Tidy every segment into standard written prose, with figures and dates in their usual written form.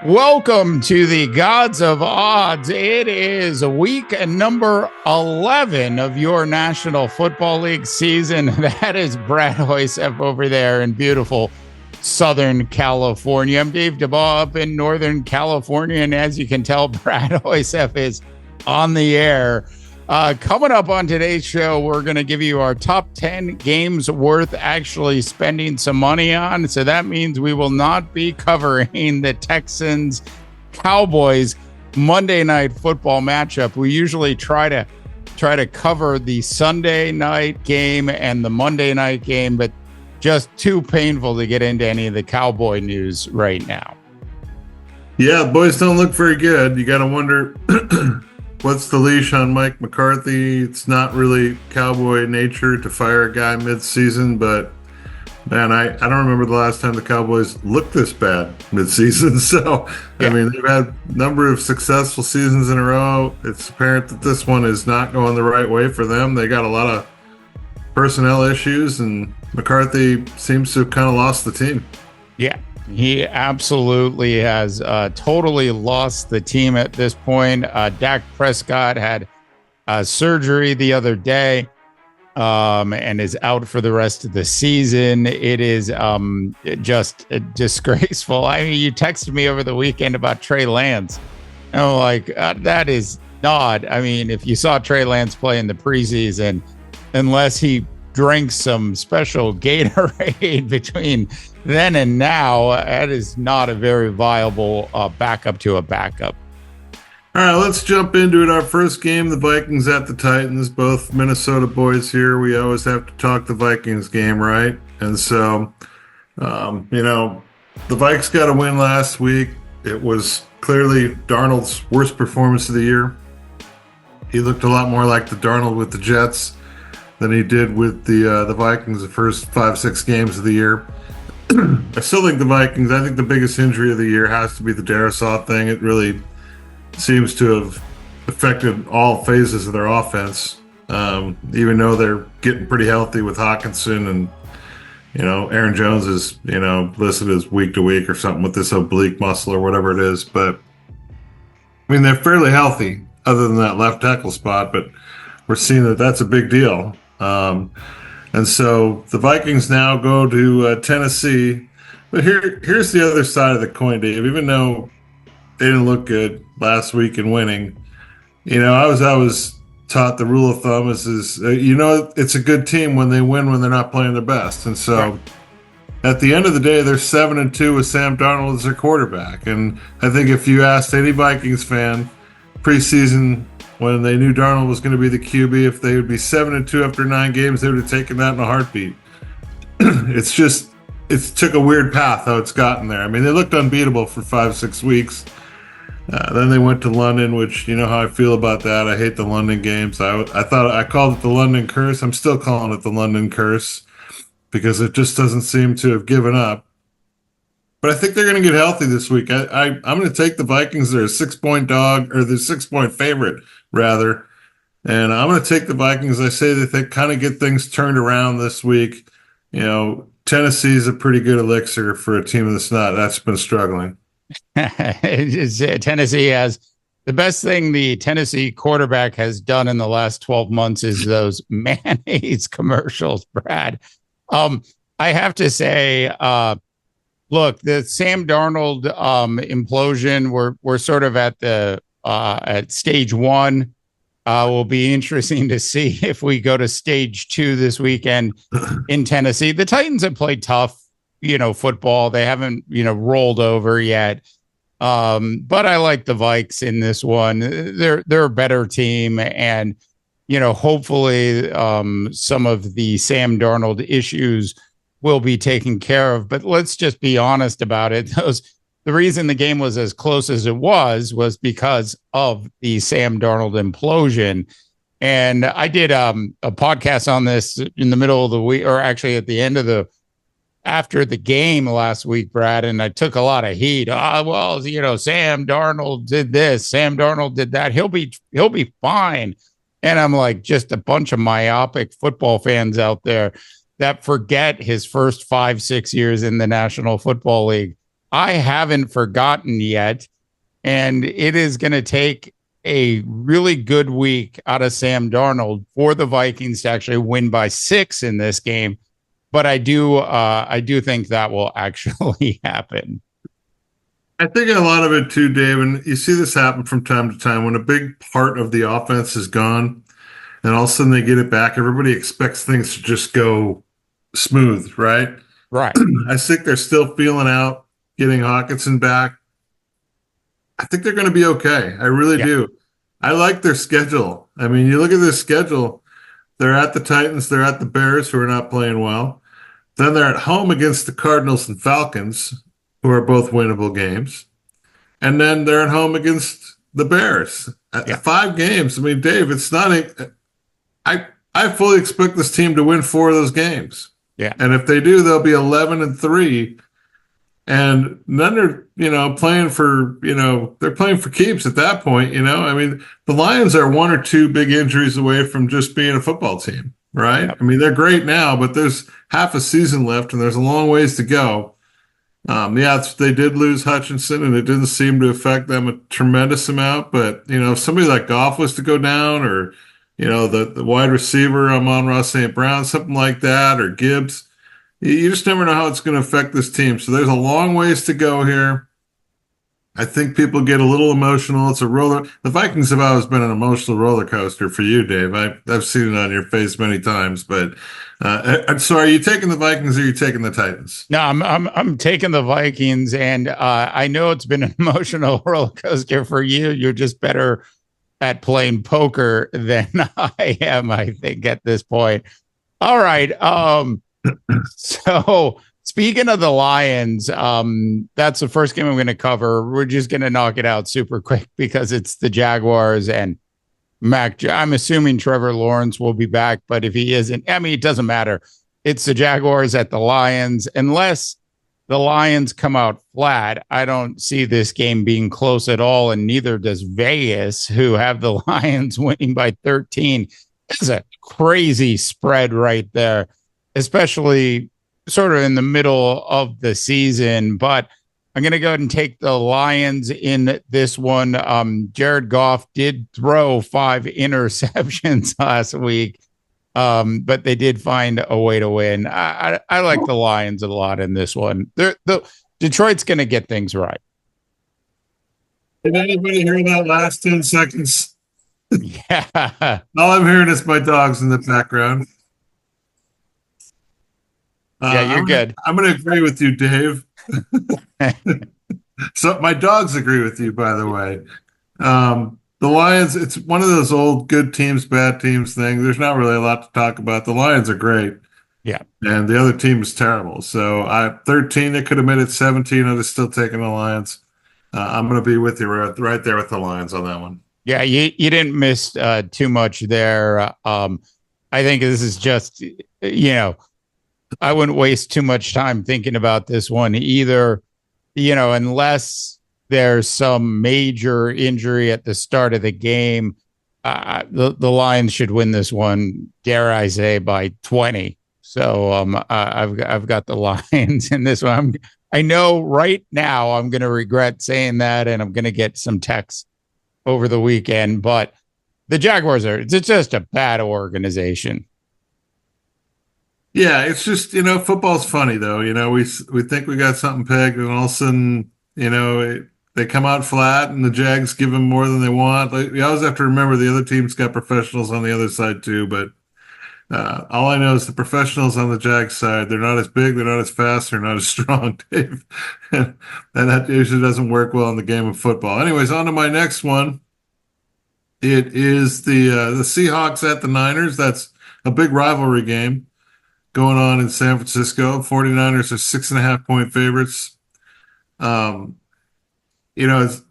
Welcome to the Gods of Odds. It is week number 11 of your National Football League season. That is Brad Hoysef over there in beautiful Southern California. I'm Dave DeBaugh up in Northern California, and as you can tell, Brad Hoysef is on the air. Coming up on today's show, we're going to give you our top 10 games worth actually spending some money on. So that means we will not be covering the Texans Cowboys Monday Night Football matchup. We usually try to cover the Sunday night game and the Monday night game, but just too painful to get into any of the Cowboy news right now. Yeah, boys don't look very good. You got to wonder what's the leash on Mike McCarthy. It's not really Cowboy nature to fire a guy mid-season, but man, I don't remember the last time the Cowboys looked this bad mid-season. So, yeah. I mean, they've had a number of successful seasons in a row. It's apparent that this one is not going the right way for them. They got a lot of personnel issues, and McCarthy seems to have kind of lost the team. Yeah, he absolutely has totally lost the team at this point. Dak Prescott had surgery the other day and is out for the rest of the season. It is just disgraceful. I mean, you texted me over the weekend about Trey Lance. And I'm like, that is not. I mean, if you saw Trey Lance play in the preseason, unless he drank some special Gatorade between then and now, that is not a very viable backup to a backup. All right, let's jump into it. Our first game, the Vikings at the Titans, both Minnesota boys here. We always have to talk the Vikings game, right? And so, the Vikes got a win last week. It was clearly Darnold's worst performance of the year. He looked a lot more like the Darnold with the Jets than he did with the Vikings the first 5-6 games of the year. I still think the Vikings, I think the biggest injury of the year has to be the Darisaw thing. It really seems to have affected all phases of their offense, even though they're getting pretty healthy with Hawkinson and, Aaron Jones is, listed as week to week or something with this oblique muscle or whatever it is. But, I mean, they're fairly healthy other than that left tackle spot, but we're seeing that that's a big deal. And so the Vikings now go to Tennessee. But here's the other side of the coin, Dave. Even though they didn't look good last week in winning, I was taught the rule of thumb is it's a good team when they win when they're not playing their best. And so at the end of the day, they're 7-2 with Sam Darnold as their quarterback. And I think if you asked any Vikings fan preseason when they knew Darnold was going to be the QB, if they would be 7-2 after 9 games, they would have taken that in a heartbeat. It took a weird path how it's gotten there. I mean, they looked unbeatable for 5-6 weeks. Then they went to London, which you know how I feel about that. I hate the London games. I thought I called it the London curse. I'm still calling it the London curse because it just doesn't seem to have given up. But I think they're going to get healthy this week. I'm going to take the Vikings. They're a 6-point dog, or they're 6-point favorite, rather. And I'm going to take the Vikings. I say that they kind of get things turned around this week. Tennessee's a pretty good elixir for a team that's been struggling. Tennessee has the best thing the Tennessee quarterback has done in the last 12 months is those mayonnaise commercials, Brad. I have to say, look, the Sam Darnold implosion, we're sort of at stage 1. Will be interesting to see if we go to stage 2 this weekend in Tennessee. The Titans have played tough, football. They haven't, rolled over yet. But I like the Vikes in this one. They're a better team, and hopefully some of the Sam Darnold issues will be taken care of. But let's just be honest about it. The reason the game was as close as it was because of the Sam Darnold implosion. And I did a podcast on this in the middle of the week, or actually at the end of after the game last week, Brad, and I took a lot of heat. Sam Darnold did this, Sam Darnold did that. He'll be fine. And I'm like, just a bunch of myopic football fans out there that forget his first 5-6 years in the National Football League. I haven't forgotten yet. And it is going to take a really good week out of Sam Darnold for the Vikings to actually win by 6 in this game. But I do think that will actually happen. I think a lot of it too, Dave, and you see this happen from time to time when a big part of the offense is gone and all of a sudden they get it back. Everybody expects things to just go smooth, right? Right. I think they're still feeling out getting Hawkinson back. I think they're going to be okay. I really Yeah. do. I like their schedule. I mean, you look at their schedule, they're at the Titans, they're at the Bears, who are not playing well. Then they're at home against the Cardinals and Falcons, who are both winnable games. And then they're at home against the Bears. Yeah. 5 games. I mean, Dave, it's not a. I fully expect this team to win 4 of those games. Yeah. And if they do, they'll be 11-3. And then they're, playing for, they're playing for keeps at that point. I mean, the Lions are 1 or 2 big injuries away from just being a football team, right? Yep. I mean, they're great now, but there's half a season left and there's a long ways to go. They did lose Hutchinson, and it didn't seem to affect them a tremendous amount. But if somebody like Goff was to go down, or the wide receiver Amon-Ra St. Brown, something like that, or Gibbs, you just never know how it's going to affect this team. So there's a long ways to go here. I think people get a little emotional. It's a roller. The Vikings have always been an emotional roller coaster for you, Dave. I've seen it on your face many times. But so are you taking the Vikings or are you taking the Titans? No, I'm taking the Vikings, and I know it's been an emotional roller coaster for you. You're just better at playing poker than I am, I think, at this point. All right. So speaking of the Lions, that's the first game I'm going to cover. We're just going to knock it out super quick because it's the Jaguars and I'm assuming Trevor Lawrence will be back, but if he isn't, I mean, it doesn't matter. It's the Jaguars at the Lions. Unless the Lions come out flat, I don't see this game being close at all, and neither does Vegas, who have the Lions winning by 13. It's a crazy spread right there, especially sort of in the middle of the season. But I'm going to go ahead and take the Lions in this one. Jared Goff did throw 5 interceptions last week, but they did find a way to win. I like the Lions a lot in this one. Detroit's going to get things right. Did anybody hear that last 10 seconds? Yeah. All I'm hearing is my dogs in the background. Yeah, you're good. I'm going to agree with you, Dave. So my dogs agree with you, by the way. The Lions, it's one of those old good teams, bad teams thing. There's not really a lot to talk about. The Lions are great. Yeah. And the other team is terrible. So 13, they could have made it 17. I'd have still taken the Lions. I'm going to be with you right there with the Lions on that one. Yeah, you didn't miss too much there. I think this is just, I wouldn't waste too much time thinking about this one either, unless there's some major injury at the start of the game. The Lions should win this one, dare I say, by 20. So I've got the Lions in this one. I know right now I'm going to regret saying that, and I'm going to get some texts over the weekend. But the Jaguars it's just a bad organization. Yeah, it's just, football's funny though. We think we got something pegged, and all of a sudden, they come out flat, and the Jags give them more than they want. We always have to remember the other team's got professionals on the other side too. But all I know is the professionals on the Jags side, they're not as big, they're not as fast, they're not as strong, Dave. And that usually doesn't work well in the game of football. Anyways, on to my next one. It is the Seahawks at the Niners. That's a big rivalry game going on in San Francisco. 49ers are 6.5-point favorites.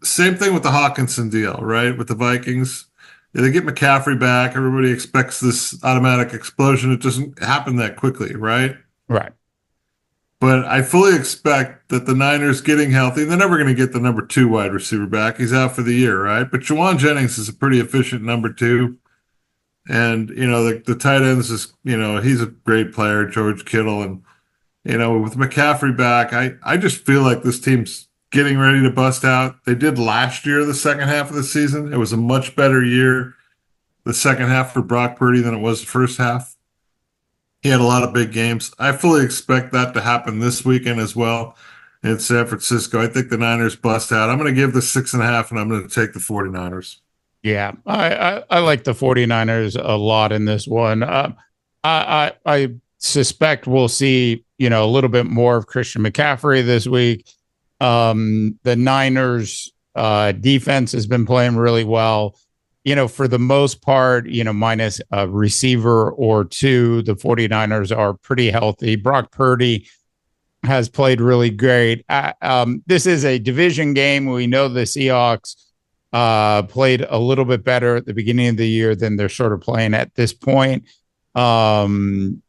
Same thing with the Hawkinson deal, right? With the Vikings. They get McCaffrey back. Everybody expects this automatic explosion. It doesn't happen that quickly, right? Right. But I fully expect that the Niners getting healthy, they're never going to get the number 2 wide receiver back. He's out for the year, right? But Juwan Jennings is a pretty efficient number 2. And, the tight ends is, he's a great player, George Kittle. And, with McCaffrey back, I just feel like this team's getting ready to bust out. They did last year, the second half of the season. It was a much better year, the second half for Brock Purdy than it was the first half. He had a lot of big games. I fully expect that to happen this weekend as well in San Francisco. I think the Niners bust out. I'm going to give the 6.5, and I'm going to take the 49ers. Yeah, I like the 49ers a lot in this one. I suspect we'll see, a little bit more of Christian McCaffrey this week. The Niners defense has been playing really well. For the most part, minus a receiver or two, the 49ers are pretty healthy. Brock Purdy has played really great. This is a division game. We know the Seahawks played a little bit better at the beginning of the year than they're sort of playing at this point. It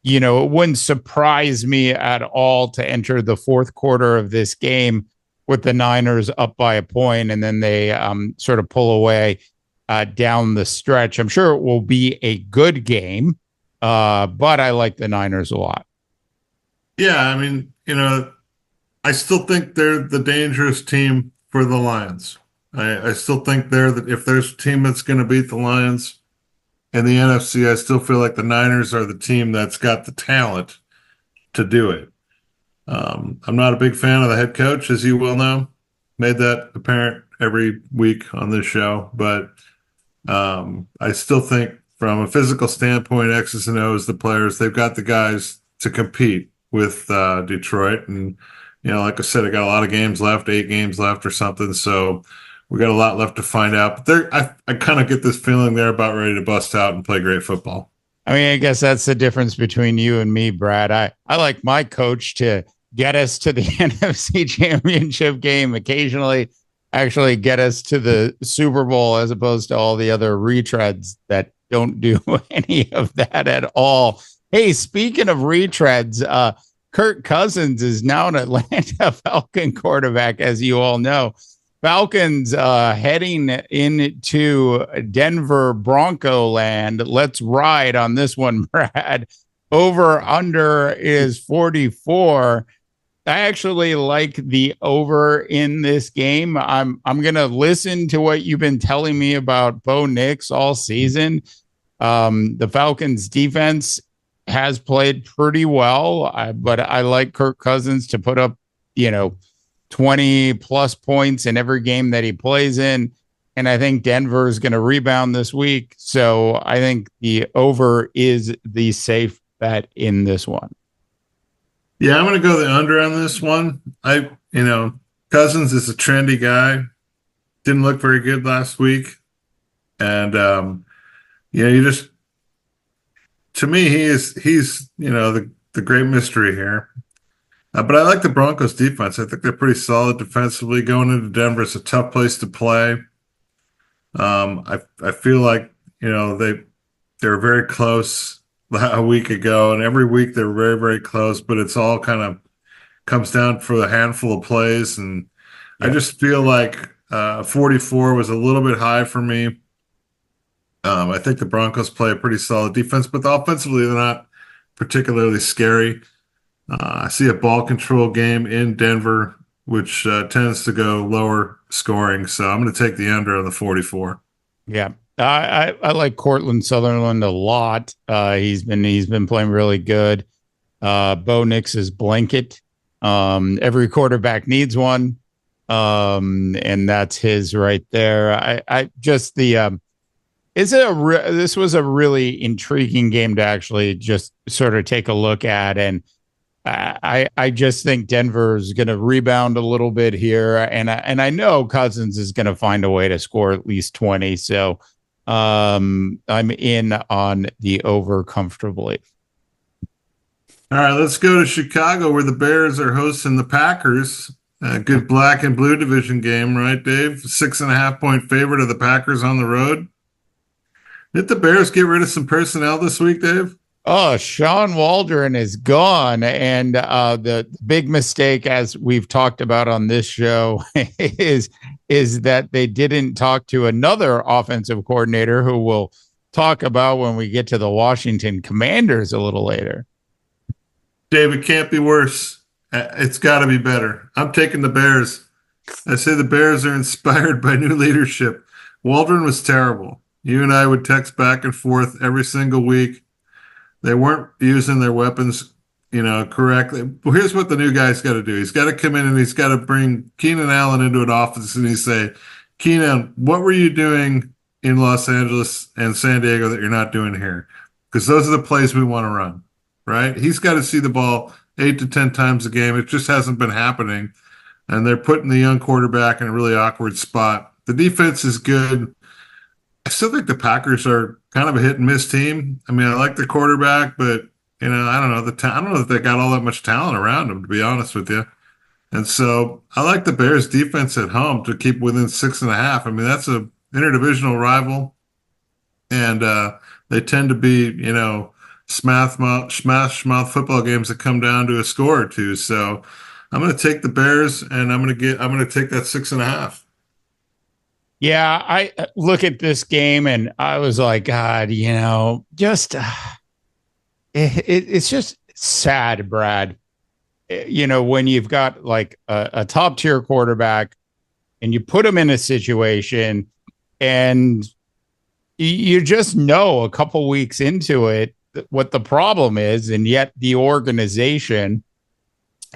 wouldn't surprise me at all to enter the fourth quarter of this game with the Niners up by a point, and then they sort of pull away down the stretch. I'm sure it will be a good game, but I like the Niners a lot. Yeah, I mean, I still think they're the dangerous team for the Lions. I still think if there's a team that's going to beat the Lions in the NFC, I still feel like the Niners are the team that's got the talent to do it. I'm not a big fan of the head coach, as you well know. Made that apparent every week on this show, but I still think from a physical standpoint, X's and O's, the players, they've got the guys to compete with Detroit. And, like I said, I got a lot of games left, 8 games left or something. So we got a lot left to find out. But I kind of get this feeling they're about ready to bust out and play great football. I mean, I guess that's the difference between you and me, Brad. I like my coach to get us to the NFC Championship game, occasionally actually get us to the Super Bowl, as opposed to all the other retreads that don't do any of that at all. Hey, speaking of retreads, Kirk Cousins is now an Atlanta Falcon quarterback, as you all know. Falcons heading into Denver Bronco land. Let's ride on this one, Brad. Over under is 44. I actually like the over in this game. I'm going to listen to what you've been telling me about Bo Nix all season. The Falcons defense has played pretty well, but I like Kirk Cousins to put up, 20 plus points in every game that he plays in. And I think Denver is going to rebound this week. So I think the over is the safe bet in this one. Yeah, I'm going to go the under on this one. Cousins is a trendy guy. Didn't look very good last week. And, to me, he's the great mystery here. But I like the Broncos defense. I think they're pretty solid defensively. Going into Denver, it's a tough place to play. I feel like, they're very close a week ago, and every week they're very, very close, but it's all kind of comes down for a handful of plays. And I just feel like 44 was a little bit high for me. I think the Broncos play a pretty solid defense, but offensively, they're not particularly scary. I see a ball control game in Denver, which tends to go lower scoring. So I'm going to take the under on the 44. Yeah. I like Cortland Sutherland a lot. He's been playing really good. Bo Nix's blanket. Every quarterback needs one. And that's his right there. This was a really intriguing game to actually just sort of take a look at. And I just think Denver is going to rebound a little bit here. And I know Cousins is going to find a way to score at least 20. So I'm in on the over comfortably. All right, let's go to Chicago, where the Bears are hosting the Packers. A good black and blue division game, right, Dave? 6.5-point favorite of the Packers on the road. Did the Bears get rid of some personnel this week, Dave? Oh, Sean Waldron is gone. And the big mistake, as we've talked about on this show, is that they didn't talk to another offensive coordinator who we'll talk about when we get to the Washington Commanders a little later. David, can't be worse. It's got to be better. I'm taking the Bears. I say the Bears are inspired by new leadership. Waldron was terrible. You and I would text back and forth every single week. They weren't using their weapons, correctly. Well, here's what the new guy's got to do. He's got to come in and he's got to bring Keenan Allen into an office and he say, Keenan, what were you doing in Los Angeles and San Diego that you're not doing here? Because those are the plays we want to run, right? He's got to see the ball 8 to 10 times a game. It just hasn't been happening. And they're putting the young quarterback in a really awkward spot. The defense is good. I still think the Packers are kind of a hit and miss team. I mean, I like the quarterback, but I don't know I don't know if they got all that much talent around them, to be honest with you. And so I like the Bears defense at home to keep within 6.5. I mean, that's a interdivisional rival, and they tend to be, smash mouth football games that come down to a score or two. So I'm going to take the Bears, and I'm going to take that 6.5. Yeah, I look at this game and I was like, God, just it's just sad, Brad. When you've got like a top tier quarterback and you put him in a situation and you just know a couple weeks into it what the problem is, and yet the organization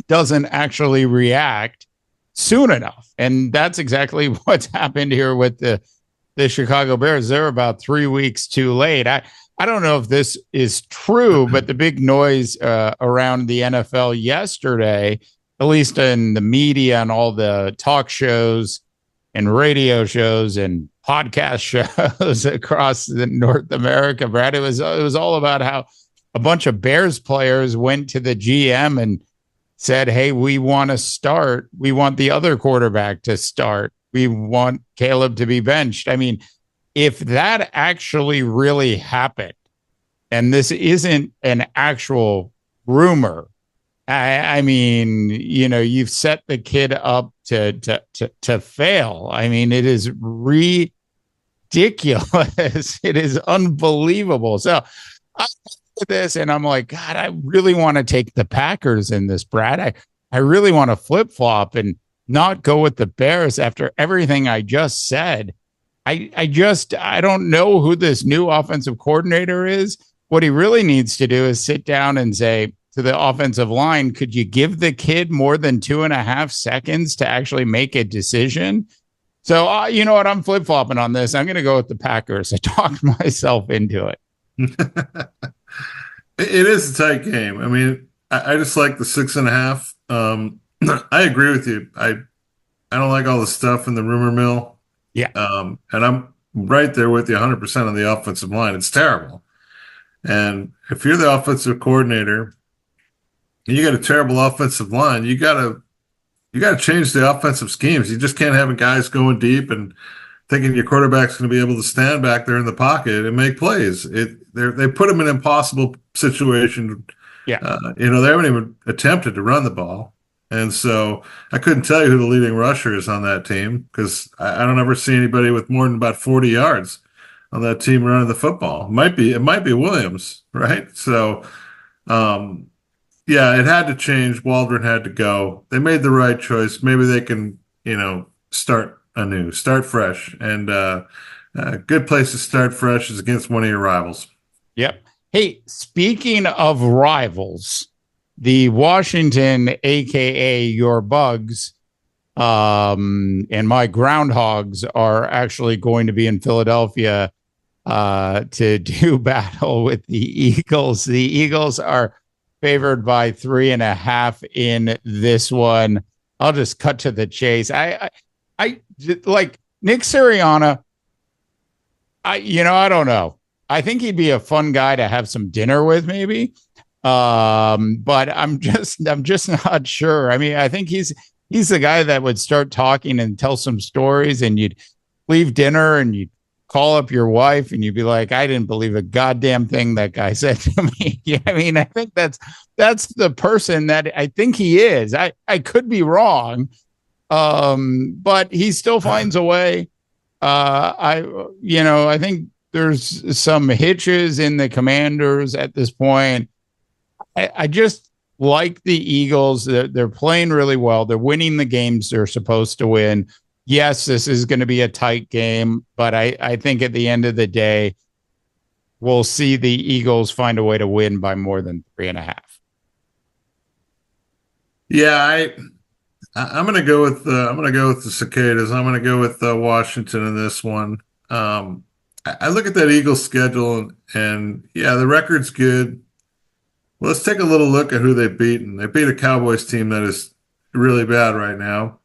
doesn't actually react soon enough. And that's exactly what's happened here with the Chicago Bears. They're about 3 weeks too late. I don't know if this is true, but the big noise around the NFL yesterday, at least in the media and all the talk shows and radio shows and podcast shows across the North America, Brad, it was all about how a bunch of Bears players went to the GM and said, hey, we want to start. We want the other quarterback to start. We want Caleb to be benched. I mean, if that actually really happened, and this isn't an actual rumor, I mean, you've set the kid up to fail. I mean, it is ridiculous. It is unbelievable. So I look at this and I'm like, God, I really want to take the Packers in this, Brad. I really want to flip flop and not go with the Bears after everything I just said. I don't know who this new offensive coordinator is. What he really needs to do is sit down and say to the offensive line, could you give the kid more than 2.5 seconds to actually make a decision? So, you know what? I'm flip flopping on this. I'm going to go with the Packers. I talked myself into it. It is a tight game. I mean, I just like the 6.5. I agree with you. I don't like all the stuff in the rumor mill. Yeah. And I'm right there with you 100% on the offensive line. It's terrible. And if you're the offensive coordinator, and you got a terrible offensive line, you got to change the offensive schemes. You just can't have guys going deep and thinking your quarterback's going to be able to stand back there in the pocket and make plays. They put him in an impossible situation. Yeah. They haven't even attempted to run the ball. And so I couldn't tell you who the leading rusher is on that team because I don't ever see anybody with more than about 40 yards on that team running the football. It might be Williams, right? So, yeah, it had to change. Waldron had to go. They made the right choice. Maybe they can, start anew, start fresh. And a good place to start fresh is against one of your rivals. Yep. Hey, speaking of rivals, the Washington, aka your Bugs, and my Groundhogs are actually going to be in Philadelphia to do battle with the Eagles. The Eagles are favored by 3.5 in this one. I'll just cut to the chase. I like Nick Sirianni. I don't know. I think he'd be a fun guy to have some dinner with, maybe. But I'm just not sure. I mean, I think he's the guy that would start talking and tell some stories, and you'd leave dinner and you'd call up your wife and you'd be like, I didn't believe a goddamn thing that guy said to me. I mean, I think that's the person that I think he is. I could be wrong. But he still finds a way. I think there's some hitches in the Commanders at this point. I just like the Eagles. They're playing really well. They're winning the games they're supposed to win. Yes, this is going to be a tight game, but I think at the end of the day, we'll see the Eagles find a way to win by more than 3.5. Yeah, I'm gonna go with the Cicadas. I'm gonna go with Washington in this one. I look at that Eagles schedule and yeah, the record's good. Well, let's take a little look at who they've beaten. They beat a Cowboys team that is really bad right now.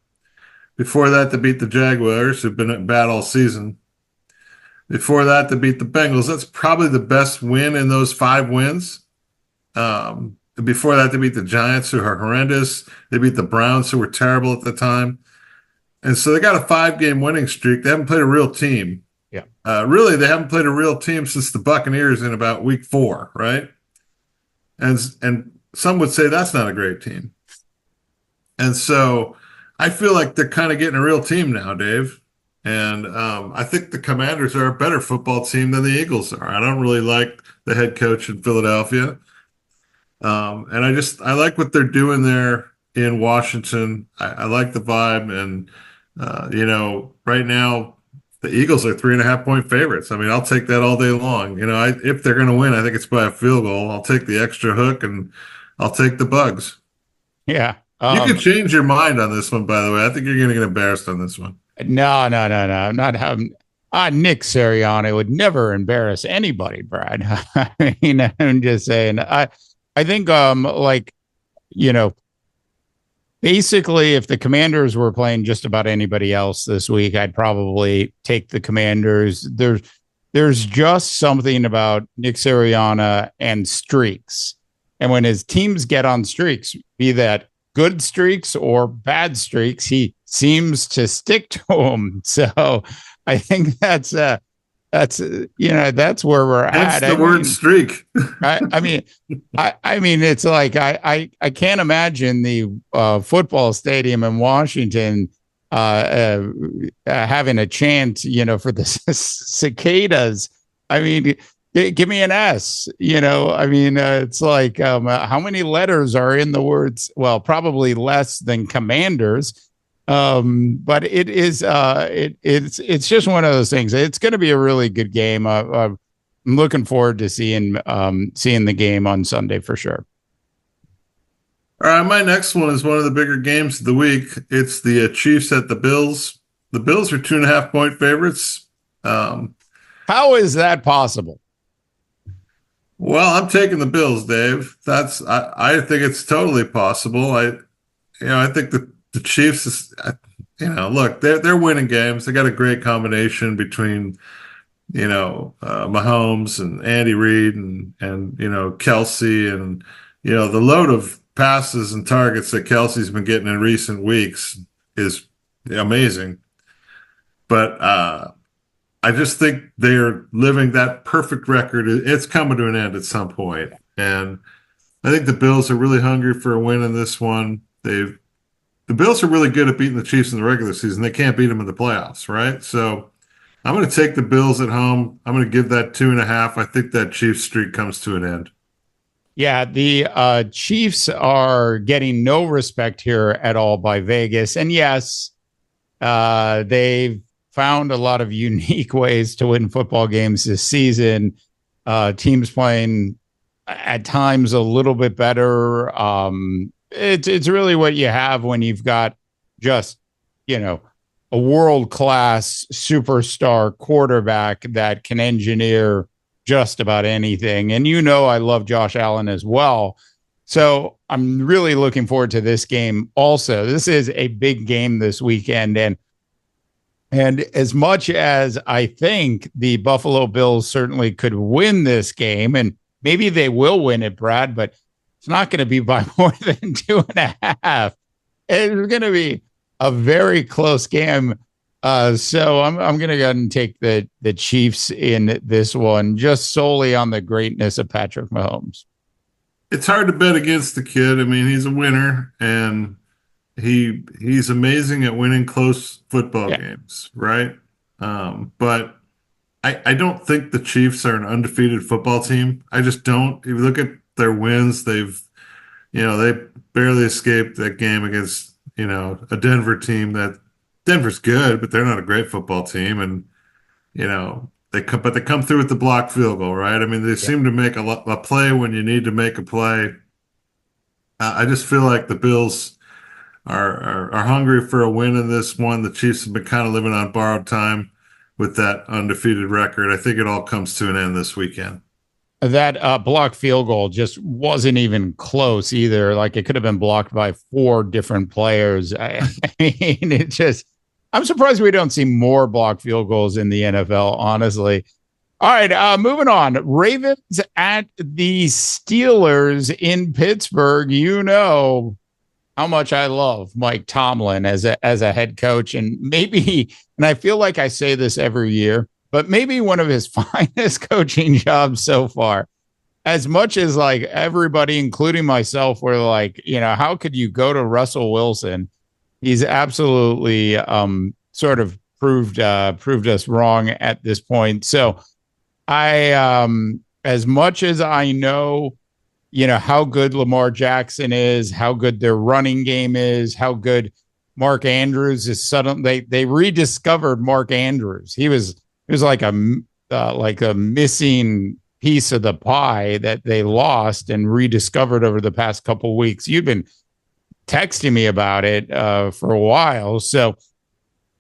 Before that, they beat the Jaguars, who've been bad all season. Before that, they beat the Bengals. That's probably the best win in those 5 wins. Before that, they beat the Giants, who are horrendous. They beat the Browns, who were terrible at the time. And so they got a 5-game winning streak. They haven't played a real team. Yeah. Really, they haven't played a real team since the Buccaneers in about week 4, right? And some would say that's not a great team. And so I feel like they're kind of getting a real team now, Dave. And I think the Commanders are a better football team than the Eagles are. I don't really like the head coach in Philadelphia. And I like what they're doing there in Washington. I like the vibe. And, right now, the Eagles are 3.5-point favorites. I mean, I'll take that all day long. If they're going to win, I think it's by a field goal. I'll take the extra hook and I'll take the Bugs. Yeah. You can change your mind on this one, by the way. I think you're going to get embarrassed on this one. No. I'm not having. Nick Sirianni would never embarrass anybody, Brad. I mean, I'm just saying. I think, basically, if the Commanders were playing just about anybody else this week, I'd probably take the Commanders. There's just something about Nick Sirianni and streaks, and when his teams get on streaks, be that good streaks or bad streaks, he seems to stick to them. So I think that's where we're Hence at. the word streak. I mean, it's like I can't imagine the football stadium in Washington having a chant, for the cicadas. I mean, give me an S. I mean, it's like how many letters are in the words? Well, probably less than Commanders. But it is it's just one of those things. It's going to be a really good game. I'm looking forward to seeing the game on Sunday for sure. All right, my next one is one of the bigger games of the week. It's the Chiefs at the Bills. The Bills are 2.5-point favorites. How is that possible? Well, I'm taking the Bills, Dave. I think it's totally possible. I think the Chiefs look, they're winning games. They got a great combination between, Mahomes and Andy Reid and Kelce and, the load of passes and targets that Kelce's been getting in recent weeks is amazing. But I just think they're living that perfect record. It's coming to an end at some point. And I think the Bills are really hungry for a win in this one. The Bills are really good at beating the Chiefs in the regular season. They can't beat them in the playoffs, right? So I'm going to take the Bills at home. I'm going to give that 2.5. I think that Chiefs streak comes to an end. Yeah, the Chiefs are getting no respect here at all by Vegas. And yes, they've found a lot of unique ways to win football games this season. Teams playing at times a little bit better. It's really what you have when you've got just, a world-class superstar quarterback that can engineer just about anything. And I love Josh Allen as well. So I'm really looking forward to this game also. This is a big game this weekend. And as much as I think the Buffalo Bills certainly could win this game, and maybe they will win it, Brad, but it's not going to be by more than 2.5. It's going to be a very close game. So I'm going to go ahead and take the Chiefs in this one, just solely on the greatness of Patrick Mahomes. It's hard to bet against the kid. I mean, he's a winner, and he's amazing at winning close football games, right? But I don't think the Chiefs are an undefeated football team. I just don't. If you look at their wins, they've they barely escaped that game against, a Denver team that Denver's good, but they're not a great football team. And, but they come through with the blocked field goal, right? I mean, they Yeah. seem to make a play when you need to make a play. I just feel like the Bills are hungry for a win in this one. The Chiefs have been kind of living on borrowed time with that undefeated record. I think it all comes to an end this weekend. That blocked field goal just wasn't even close either. Like it could have been blocked by four different players. I mean, it just, I'm surprised we don't see more blocked field goals in the NFL, honestly. All right, moving on. Ravens at the Steelers in Pittsburgh. You know how much I love Mike Tomlin as a head coach, and maybe, and I feel like I say this every year, but maybe one of his finest coaching jobs so far. As much as like everybody, including myself, were like, how could you go to Russell Wilson? He's absolutely sort of proved us wrong at this point. So as much as I know, how good Lamar Jackson is, how good their running game is, how good Mark Andrews is. Suddenly they rediscovered Mark Andrews. He was like a missing piece of the pie that they lost and rediscovered over the past couple of weeks. You've been texting me about it for a while, so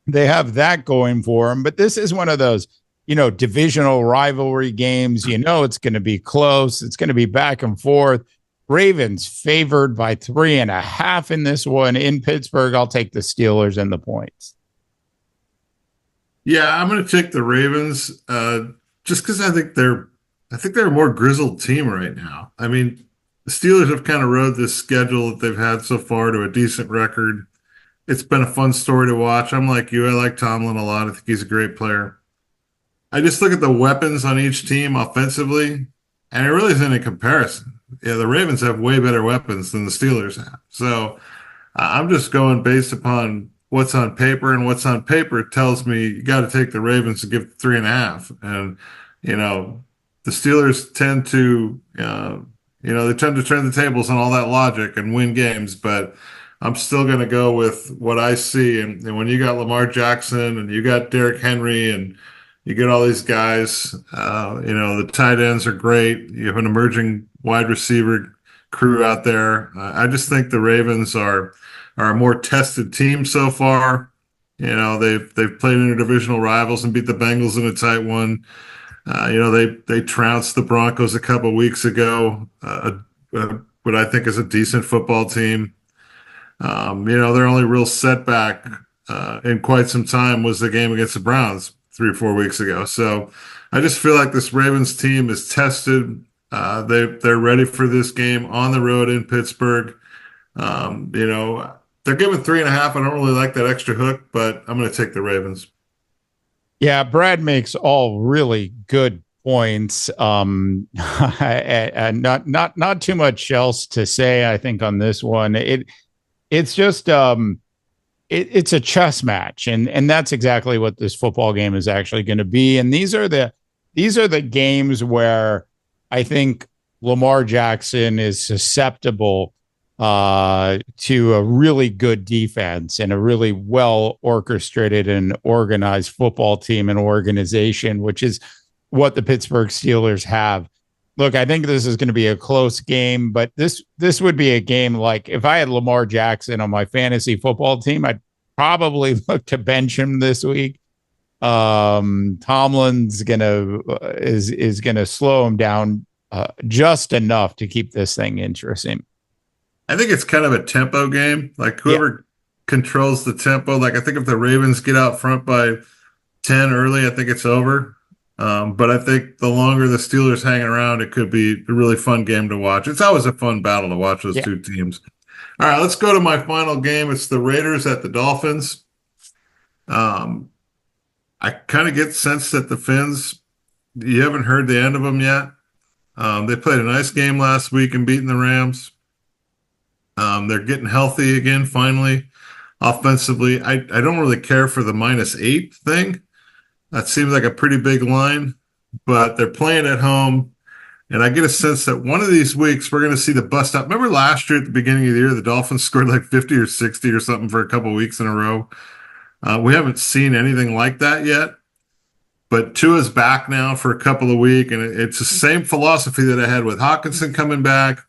they have that going for them. But this is one of those, divisional rivalry games. It's going to be close. It's going to be back and forth. Ravens favored by 3.5 in this one in Pittsburgh. I'll take the Steelers and the points. Yeah, I'm going to take the Ravens just because I think they're a more grizzled team right now. I mean, the Steelers have kind of rode this schedule that they've had so far to a decent record. It's been a fun story to watch. I'm like you. I like Tomlin a lot. I think he's a great player. I just look at the weapons on each team offensively, and it really isn't a comparison. Yeah, the Ravens have way better weapons than the Steelers have. So I'm just going based upon what's on paper, and what's on paper tells me you got to take the Ravens and give 3.5. And the Steelers tend to, they tend to turn the tables on all that logic and win games, but I'm still going to go with what I see. And when you got Lamar Jackson and you got Derrick Henry and you get all these guys, the tight ends are great. You have an emerging wide receiver crew out there. I just think the Ravens are a more tested team so far. They've played interdivisional rivals and beat the Bengals in a tight one. They trounced the Broncos a couple of weeks ago. What I think is a decent football team. Their only real setback in quite some time was the game against the Browns 3 or 4 weeks ago. So I just feel like this Ravens team is tested. They're ready for this game on the road in Pittsburgh. They're giving 3.5. I don't really like that extra hook, but I'm going to take the Ravens. Yeah, Brad makes all really good points. And not too much else to say, I think, on this one. It's just it's a chess match, and that's exactly what this football game is actually going to be. And these are the games where I think Lamar Jackson is susceptible to a really good defense and a really well orchestrated and organized football team and organization, which is what the Pittsburgh Steelers have. Look, I think this is going to be a close game, but this would be a game like if I had Lamar Jackson on my fantasy football team, I'd probably look to bench him this week. Tomlin's is gonna slow him down just enough to keep this thing interesting. I think it's kind of a tempo game. Like whoever controls the tempo. Like I think if the Ravens get out front by 10 early, I think it's over. But I think the longer the Steelers hang around, it could be a really fun game to watch. It's always a fun battle to watch those two teams. All right, let's go to my final game. It's the Raiders at the Dolphins. I kind of get the sense that the Fins, you haven't heard the end of them yet. They played a nice game last week and beating the Rams. They're getting healthy again, finally, offensively. I don't really care for the -8 thing. That seems like a pretty big line, but they're playing at home. And I get a sense that one of these weeks we're going to see the bust out. Remember last year at the beginning of the year, the Dolphins scored like 50 or 60 or something for a couple of weeks in a row. We haven't seen anything like that yet. But Tua's back now for a couple of weeks, and it's the same philosophy that I had with Hawkinson coming back.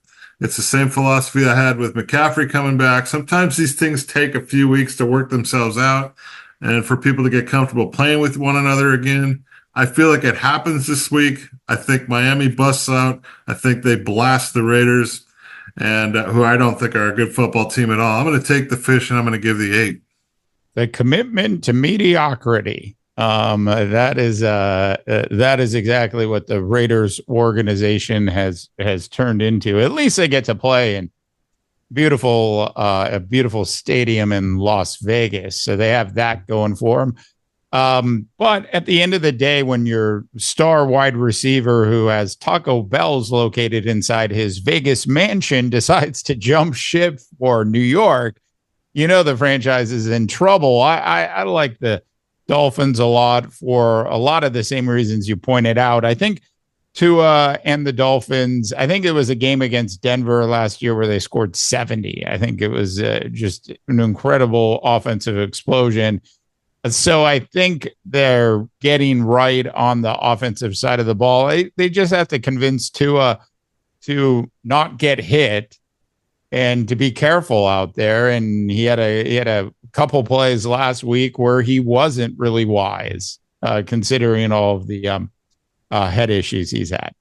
It's the same philosophy I had with McCaffrey coming back. Sometimes these things take a few weeks to work themselves out and for people to get comfortable playing with one another again. I feel like it happens this week. I think Miami busts out. I think they blast the Raiders, and who I don't think are a good football team at all. I'm going to take the fish, and I'm going to give the 8. The commitment to mediocrity. That is exactly what the Raiders organization has turned into. At least they get to play in a beautiful stadium in Las Vegas, so they have that going for them. But at the end of the day, when your star wide receiver who has Taco Bell's located inside his Vegas mansion decides to jump ship for New York, the franchise is in trouble. I like the Dolphins a lot for a lot of the same reasons you pointed out. I think Tua and the Dolphins, I think it was a game against Denver last year where they scored 70. I think it was just an incredible offensive explosion. So I think they're getting right on the offensive side of the ball. They just have to convince Tua to not get hit and to be careful out there. And he had a couple plays last week where he wasn't really wise, considering all of the head issues he's had.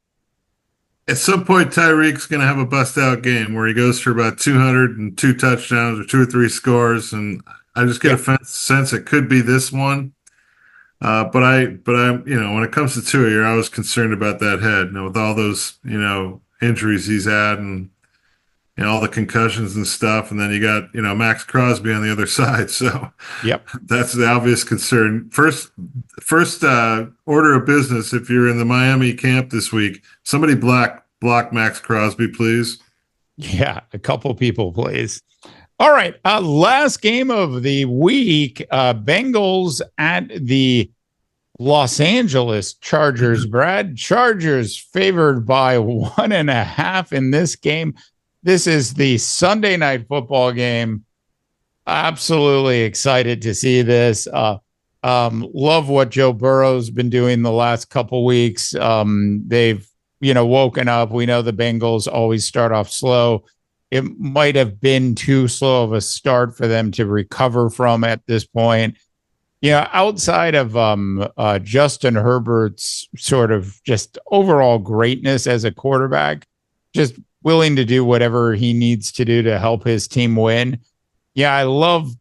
At some point, Tyreek's going to have a bust-out game where he goes for about 202 touchdowns or 2 or 3 scores, and I just get a sense it could be this one. But I'm, when it comes to Tua, you're always concerned about that head. With all those, injuries he's had and all the concussions and stuff, and then you got, Max Crosby on the other side. So, yep, that's the obvious concern. First order of business if you're in the Miami camp this week, somebody block Max Crosby, please. Yeah, a couple people, please. All right, last game of the week, Bengals at the Los Angeles Chargers. Brad, Chargers favored by 1.5 in this game. This is the Sunday night football game. Absolutely excited to see this. Love what Joe Burrow's been doing the last couple weeks. They've, woken up. We know the Bengals always start off slow. It might have been too slow of a start for them to recover from at this point. Outside of Justin Herbert's sort of just overall greatness as a quarterback, just willing to do whatever he needs to do to help his team win. Yeah, I love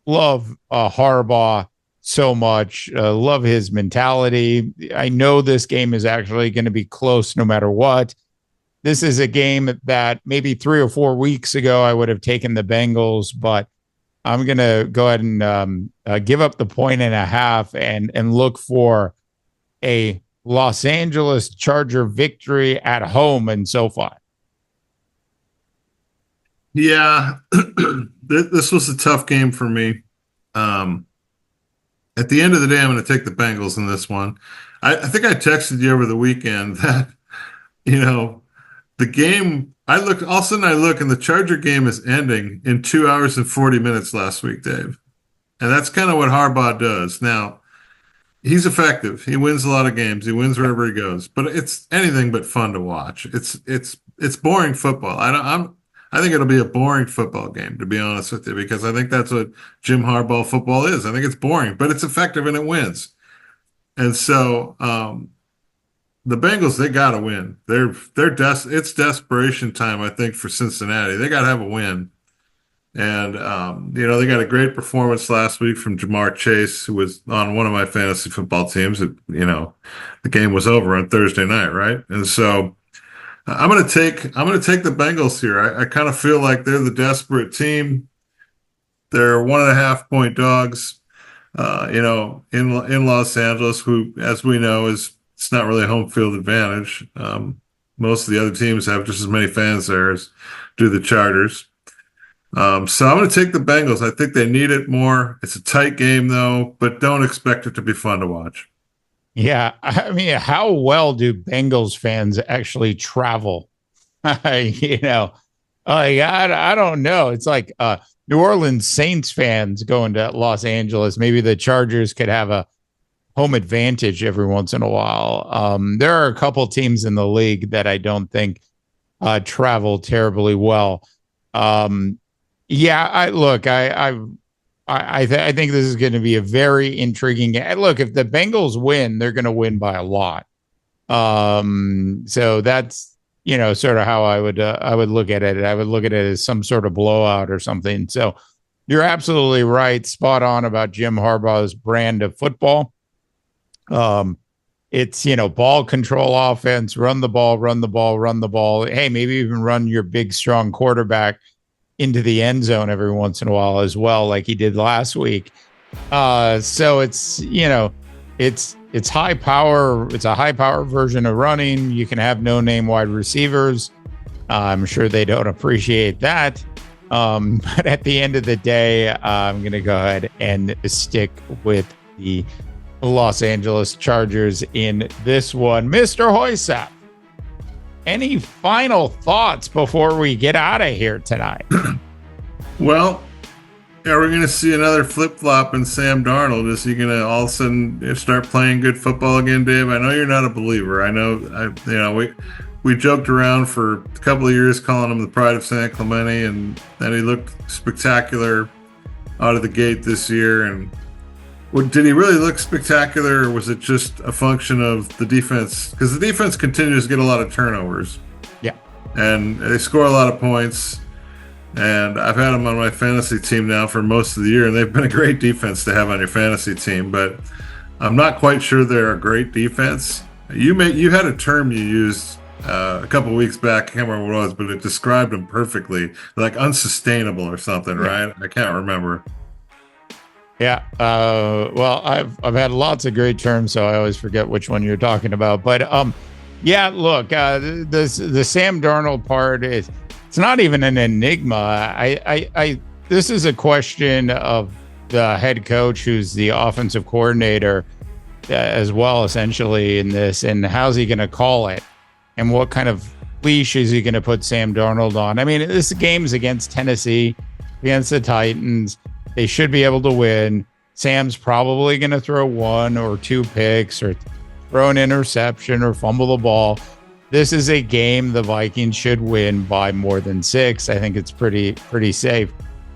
Harbaugh so much. Love his mentality. I know this game is actually going to be close no matter what. This is a game that maybe 3 or 4 weeks ago I would have taken the Bengals, but I'm going to go ahead and give up the 1.5 and look for a Los Angeles Charger victory at home in SoFi. Yeah, this was a tough game for me. At the end of the day, I'm going to take the Bengals in this one. I think I texted you over the weekend that, the game, all of a sudden I look and the Charger game is ending in 2 hours and 40 minutes last week, Dave. And that's kind of what Harbaugh does. Now, he's effective. He wins a lot of games. He wins wherever he goes. But it's anything but fun to watch. It's boring football. I think it'll be a boring football game, to be honest with you, because I think that's what Jim Harbaugh football is. I think it's boring, but it's effective and it wins. And so the Bengals, they got to win. It's desperation time, I think, for Cincinnati. They got to have a win. And, they got a great performance last week from Jamar Chase, who was on one of my fantasy football teams. The game was over on Thursday night, right? And so I'm going to take the Bengals here. I kind of feel like they're the desperate team. They're 1.5-point dogs, in Los Angeles, who, as we know, it's not really a home field advantage. Most of the other teams have just as many fans there as do the Chargers. So I'm going to take the Bengals. I think they need it more. It's a tight game, though, but don't expect it to be fun to watch. Yeah, I mean, how well do Bengals fans actually travel? you know, I don't know. It's like New Orleans Saints fans going to Los Angeles. Maybe the Chargers could have a home advantage every once in a while. There are a couple teams in the league that I don't think travel terribly well. Yeah, I think this is going to be a very intriguing game. Look, if the Bengals win, they're going to win by a lot. So that's sort of how I would look at it. I would look at it as some sort of blowout or something. So you're absolutely right, spot on about Jim Harbaugh's brand of football. It's ball control offense, run the ball, run the ball, run the ball. Hey, maybe even run your big strong quarterback into the end zone every once in a while as well, like he did last week. So it's high power. It's a high power version of running. You can have no name wide receivers. I'm sure they don't appreciate that. But at the end of the day, I'm going to go ahead and stick with the Los Angeles Chargers in this one. Mr. Hoysap, any final thoughts before we get out of here tonight? Well, are we going to see another flip-flop in Sam Darnold? Is he going to all of a sudden start playing good football again, Dave? I know you're not a believer. I know, we joked around for a couple of years calling him the pride of San Clemente, and then he looked spectacular out of the gate this year. And did he really look spectacular, or was it just a function of the defense? Because the defense continues to get a lot of turnovers. Yeah. And they score a lot of points. And I've had them on my fantasy team now for most of the year, and they've been a great defense to have on your fantasy team. But I'm not quite sure they're a great defense. You had a term you used a couple of weeks back. I can't remember what it was, but it described them perfectly, like unsustainable or something, right? I can't remember. Yeah. Well, I've had lots of great terms, so I always forget which one you're talking about. But yeah, look, the Sam Darnold part it's not even an enigma. This is a question of the head coach, who's the offensive coordinator as well, essentially, in this, and how's he going to call it, and what kind of leash is he going to put Sam Darnold on? I mean, this game's against Tennessee, against the Titans. They should be able to win. Sam's probably going to throw 1 or 2 picks or throw an interception or fumble the ball. This is a game the Vikings should win by more than 6. I think it's pretty safe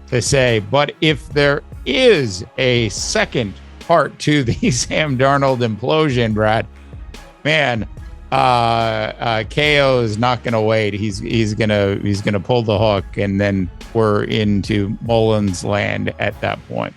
to say. But if there is a second part to the Sam Darnold implosion, Brad, man, KO is not going to wait. He's gonna pull the hook, and then we're into Mullins land at that point.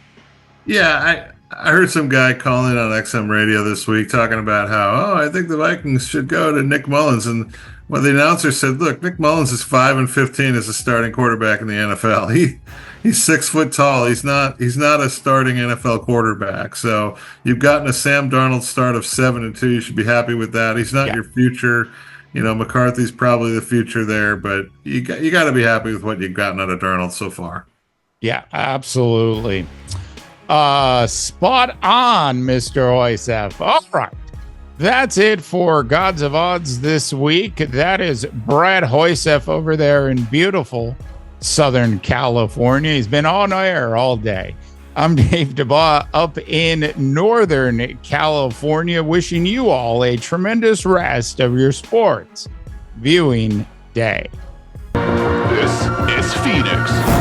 Yeah, I heard some guy calling on XM radio this week talking about how, I think the Vikings should go to Nick Mullins, and the announcer said, look, Nick Mullins is 5-15 as a starting quarterback in the NFL. He's 6 foot tall. He's not a starting NFL quarterback. So you've gotten a Sam Darnold start of 7-2. You should be happy with that. He's not your future. McCarthy's probably the future there, but you got to be happy with what you've gotten out of Darnold so far. Yeah, absolutely. Spot on, Mr. Hoysap. All right. That's it for Gods of Odds this week. That is Brad Hoysap over there in beautiful Southern California. He's been on air all day. I'm Dave DeBaugh up in Northern California, wishing you all a tremendous rest of your sports viewing day. This is Phoenix.